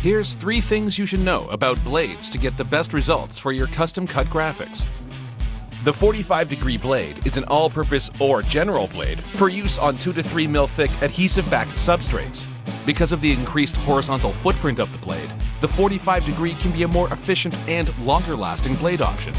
Here's 3 things you should know about blades to get the best results for your custom cut graphics. The 45-degree blade is an all-purpose or general blade for use on 2 to 3 mil thick adhesive-backed substrates. Because of the increased horizontal footprint of the blade, the 45-degree can be a more efficient and longer-lasting blade option.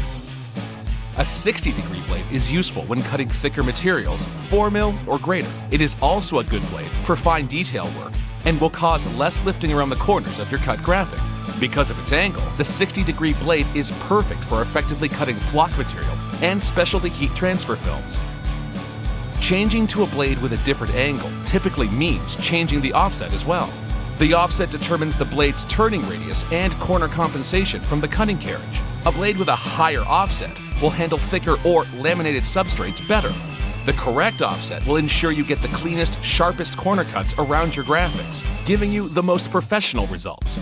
A 60-degree blade is useful when cutting thicker materials, 4 mil or greater. It is also a good blade for fine detail work and will cause less lifting around the corners of your cut graphic. Because of its angle, the 60-degree blade is perfect for effectively cutting flock material and specialty heat transfer films. Changing to a blade with a different angle typically means changing the offset as well. The offset determines the blade's turning radius and corner compensation from the cutting carriage. A blade with a higher offset will handle thicker or laminated substrates better. The correct offset will ensure you get the cleanest, sharpest corner cuts around your graphics, giving you the most professional results.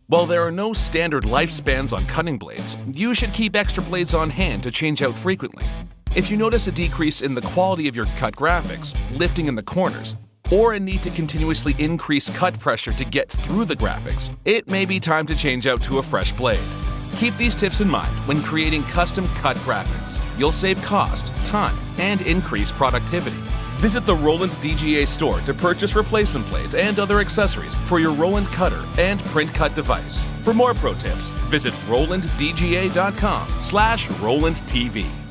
While there are no standard lifespans on cutting blades, you should keep extra blades on hand to change out frequently. If you notice a decrease in the quality of your cut graphics, lifting in the corners, or a need to continuously increase cut pressure to get through the graphics, it may be time to change out to a fresh blade. Keep these tips in mind when creating custom cut graphics. You'll save cost, time, and increase productivity. Visit the Roland DGA store to purchase replacement blades and other accessories for your Roland cutter and print cut device. For more pro tips, visit RolandDGA.com/RolandTV.